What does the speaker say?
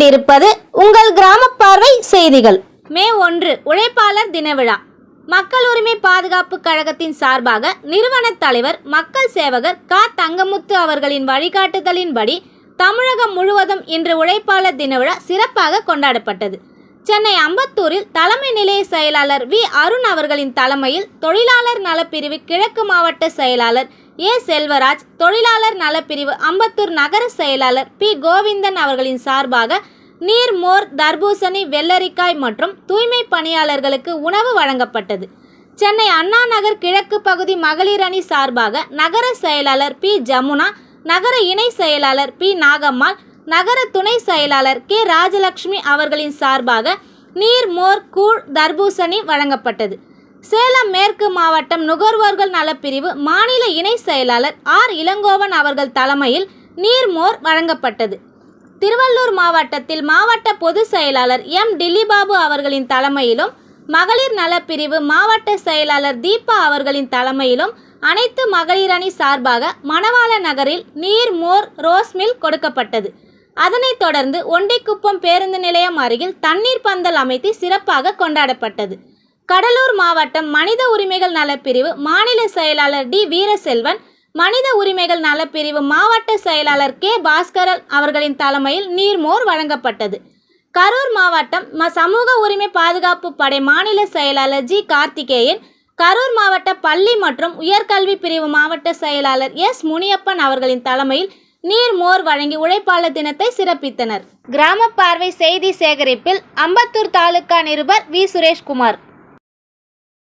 கொண்டிருப்பது உங்கள் கிராம பார்வை செய்திகள். மே 1 உழைப்பாளர் தின விழா. மக்கள் உரிமை பாதுகாப்பு கழகத்தின் சார்பாக நிறுவன தலைவர் மக்கள் சேவகர் க. தங்கமுத்து அவர்களின் வழிகாட்டுதலின்படி தமிழகம் முழுவதும் இன்று உழைப்பாளர் தின விழா சிறப்பாக கொண்டாடப்பட்டது. சென்னை அம்பத்தூரில் தலைமை நிலைய செயலாளர் வி. அருண் அவர்களின் தலைமையில் தொழிலாளர் நலப்பிரிவு கிழக்கு மாவட்ட செயலாளர் ஏ. செல்வராஜ், தொழிலாளர் நலப்பிரிவு அம்பத்தூர் நகர செயலாளர் பி. கோவிந்தன் அவர்களின் சார்பாக நீர், மோர், தர்பூசணி, வெள்ளரிக்காய் மற்றும் தூய்மை பணியாளர்களுக்கு உணவு வழங்கப்பட்டது. சென்னை அண்ணா நகர் கிழக்கு பகுதி மகளிர் அணி சார்பாக நகர செயலாளர் பி. ஜமுனா, நகர இணை செயலாளர் பி. நாகம்மாள், நகர துணை செயலாளர் கே. ராஜலட்சுமி அவர்களின் சார்பாக நீர், மோர், கூழ், தர்பூசணி வழங்கப்பட்டது. சேலம் மேற்கு மாவட்டம் நுகர்வோர்கள் நலப்பிரிவு மாநில இணை செயலாளர் ஆர். இளங்கோவன் அவர்கள் தலைமையில் நீர்மோர் வழங்கப்பட்டது. திருவள்ளூர் மாவட்டத்தில் மாவட்ட பொது செயலாளர் எம். டில்லிபாபு அவர்களின் தலைமையிலும் மகளிர் நலப்பிரிவு மாவட்ட செயலாளர் தீபா அவர்களின் தலைமையிலும் அனைத்து மகளிர் அணி சார்பாக மணவாள நகரில் நீர், மோர், ரோஸ் மில்க் கொடுக்கப்பட்டது. அதனைத் தொடர்ந்து ஒண்டிக்குப்பம் பேருந்து நிலையம் அருகில் தண்ணீர் பந்தல் அமைத்து சிறப்பாக கொண்டாடப்பட்டது. கடலூர் மாவட்டம் மனித உரிமைகள் நலப்பிரிவு மாநில செயலாளர் டி. வீரசெல்வன், மனித உரிமைகள் நலப்பிரிவு மாவட்ட செயலாளர் கே. பாஸ்கரன் அவர்களின் தலைமையில் நீர்மோர் வழங்கப்பட்டது. கரூர் மாவட்டம் சமூக உரிமை பாதுகாப்பு படை மாநில செயலாளர் ஜி. கார்த்திகேயன், கரூர் மாவட்ட பள்ளி மற்றும் உயர்கல்வி பிரிவு மாவட்ட செயலாளர் எஸ். முனியப்பன் அவர்களின் தலைமையில் நீர்மோர் வழங்கி உழைப்பாளர் தினத்தை சிறப்பித்தனர். கிராம பார்வை செய்தி சேகரிப்பில் அம்பத்தூர் தாலுகா நிருபர் வி. சுரேஷ்குமார்.